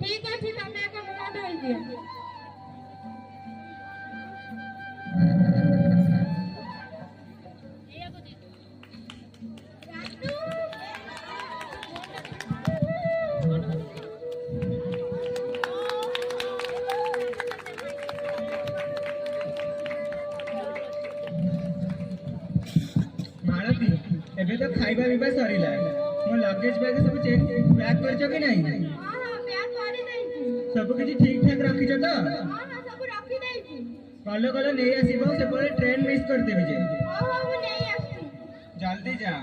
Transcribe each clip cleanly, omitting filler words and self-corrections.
ठीक अच्छे तुम एक मुँह धोई दियो मालती एबे तो खाइबा पीबा सरीला मो लगेज बैग सब चेक पैक करछो कि नहीं? हां हां पैक कर देइछि सब किछि ठीक ठाक रखिछो तो? हां हां सब रखी देइछि कल कल नै आसीबो से परे ट्रेन मिस कर देबी जे। हां हां वो नहीं आछि जल्दी जा।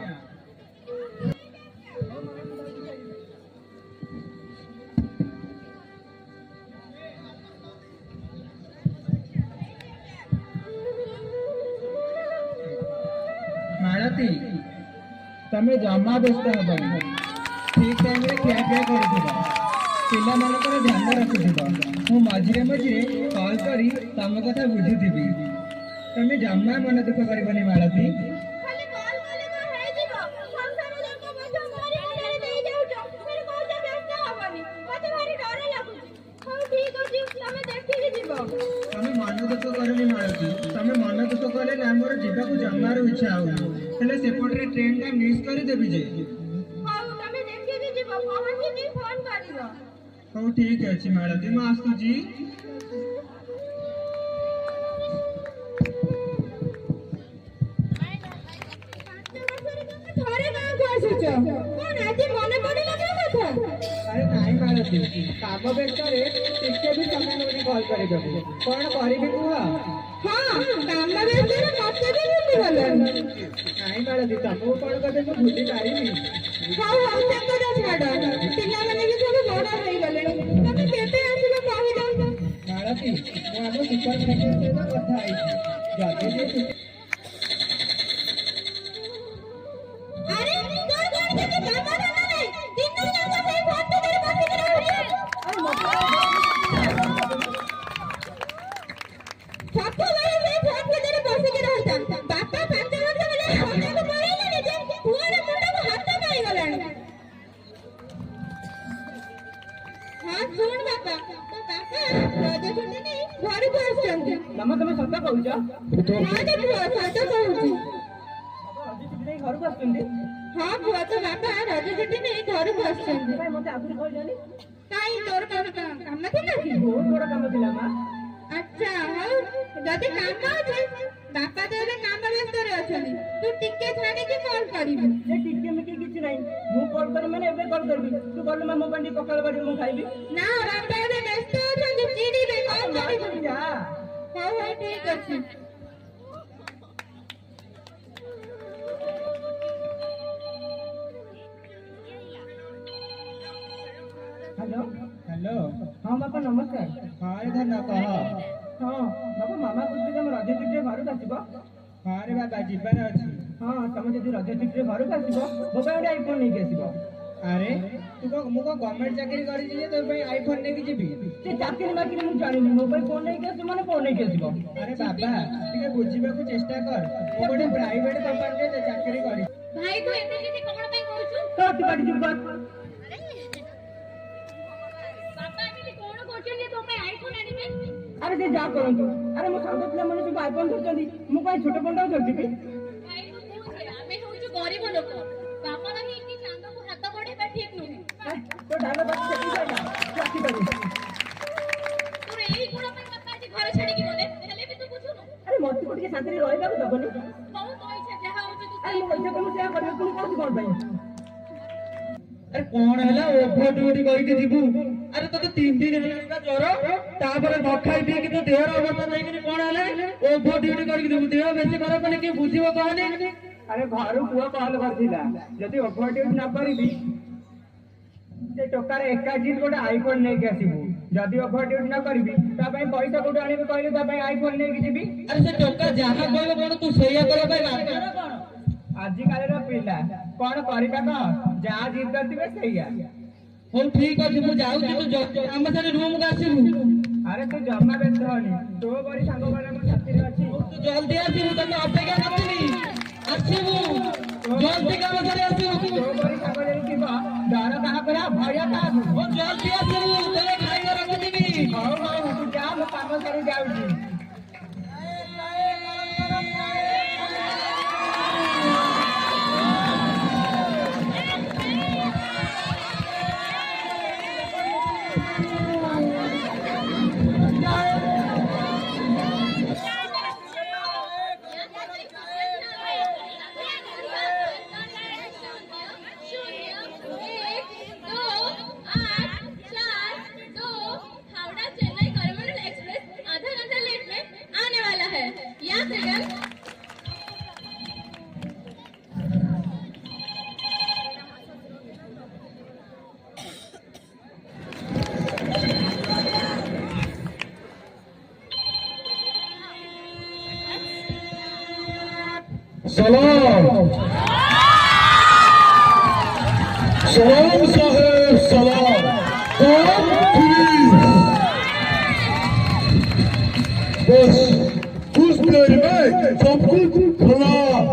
मालती तमे जमा व्यस्त हबनी ठीक टाइम रे खिया पिया करूथिबा पिला मानकर ध्यान रखुथिबा मु मझिरे मझिरे कॉल करी तम कथा बुझुथिबी तमे जमा मन दुख करबनी मालती। खाली कॉल कले का है जीवो संसार जको मजा मारी मुंडे देई जाउछो फिर कोसे व्यस्त हबनी मते भारी डर लागुछि हां ठीक अछि तमे देखि जीवो तमे मन दुख करनी मालती तमे मन दुख कले ना मोर जीवा को जमार इच्छा हो हेले सेपटरे ट्रेन का मिस कर देबी जे। हां तमे देखि जीवो पहुंची नी फोन करिवो हो ठीक अछि मालती म आस्तु जी। थोड़े गांव को आछिछो कोन आजि मने पडिला का कथा अरे नहीं मालती काम व्यस्त रे टिके भी समय नहीं कॉल करे देबो कोन करबी कुह? हां काम व्यस्त रे मते भी भूली गलन नहीं मालती तमो कोन कदे तो भूली पारिनी। हां हां से तो छाड़ पिला माने भी सब बड़ा होई गले तमे केते आसिबो कहि दो मालती मो आम सुपर मार्केट से कथा आई जदी अरे तोर कोन के बाबा ना नहीं दिन दिन जाता से फोन पे तेरे बस के रही सब तो मेरे से फोन पे तेरे बस के रहता बापा 5 वर्ष पहले हमने को मारे ले जे पूरे मुंडा को हाथ मारी गलन हां सुन बापा तो बापा राजा सुनने नहीं घर को आछंती तमे सत्य कहूछ हां देखो सत्य कहूची घर को आछंती हां बुआ तो बापा राजा छुट्टी नहीं घर को आछंती भाई मते आगु कहलनी काई तोर काम थिला कि बहुत बड़ा काम थिला मा। अच्छा हां जदी काम अछि बापा तो एबे काम व्यस्त रे अछनी तू टिके छाडी के कॉल करिबि ए टिके में किछि नहीं मु कॉल कर माने एबे कॉल करबी तू बोल मा मोबाइल टी पकड़ बाडी मु खाइबी ना बापा एबे व्यस्त अछनी चिड़ी बे कॉल करिबि जा। हां हां ठीक अछि हेलो हेलो हाँ बापा नमस्कार। हाँ रे धन कह। हाँ बापा मामा कहते तुम रज छुट्टी घर को आसब। हाँ रे बाबा जीवन अच्छी। हाँ तुम जब रज छुट्टी घर को आसब मो गोटे आईफोन नहीं आसब। अरे तू मु गवर्नमेंट चाकरी करी तो आईफोन नहीं जीवी से चाकरी बाकरी मुझे जानी मोबाइल फोन नहीं आस मैंने फोन नहीं आसब। अरे बाबा टे बुझा चेष्टा कर मु गोटे प्राइवेट कंपनी रे चाकरी करी भाई तू एते केते कोन पई कहू तो तू बाटी जीव बात बापा एते कोन करछली तो मैं आईफोन आनिबे अरे से जा करंतु अरे मो साउथ पिला माने सब आईफोन धरचंदी मु काई छोट फोन धरची बे भाई तू बुझे आमे होजु गरीब लोक बापा नहीं इतनी चांद को हाथ बढ़ेबा ठीक नुहे तो डालो बात चली जाएगा चाची करी तोरे एही गुण पे बापा आज घर छाडी की बोले हेले भी तू बुझुनु अरे मत को ଟିକେ ଶାନ୍ତିରେ ରହିବାକୁ ଦବନି बहुत तो इच्छा जहां होजु तू अरे ମୁଁ ପଇସା କମ ସେୟା କରିବା ପୁଣି କୋଉଠି କଣ ପାଇଁ अरे कौन है ओभर ड्यूटी करके जीवु अरे तो 3 दिन है ज्वर तापर न खाई पी के तो देहर अवस्था नहीं कि कौन है ओभर ड्यूटी करके जीवु देह बेसी खराब पने के बुझिबो कहनी अरे घर पुआ कॉल करथिला जदी ओभर ड्यूटी ना करबी से टोकार एका जीत गोटे आईफोन नहीं के आसीबू जदी ओभर ड्यूटी ना करबी ता पई पैसा कोड आनिबे कहले ता पई आईफोन नहीं के जीबी अरे से टोका जहां कहले कोन तू सेया करे भाई बात करे कोन आजि काले पिला कौन करिबा क जहाँ जिद करथिबे सैया हो ठीक अछि मु जाउ तू हम सारे रूम का आसीबू अरे तू जम्मा व्यस्त होनी तो बड़ी सांग वाला mo साथी रे अछि तू जल्दी आसीबू तने अपेक्षा करथिनी आसीबू जल्दी काम सारे आसीबू तो बड़ी सांग रे थिबा डर कहा करा भय का हो जल्दी आसीबू चले सलाम सलाम साहेब सलाम बस कुछ देर में सब कुछ खलास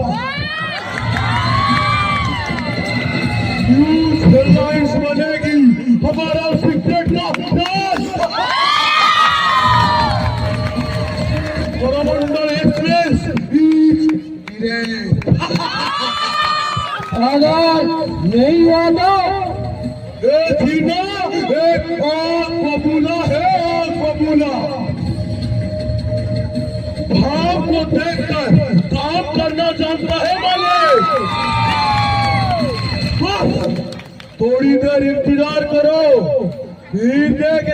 न्यूज हेडलाइंस बनेगी हमारा सीक्रेट का फ्लैश कोरोमंडल एक्सप्रेस आजाद नहीं आता ये थी ना एक आग बबूला है आग बबूला भाव को देखकर काम करना जानता है मालिक बस थोड़ी देर इंतजार करो फिर देखना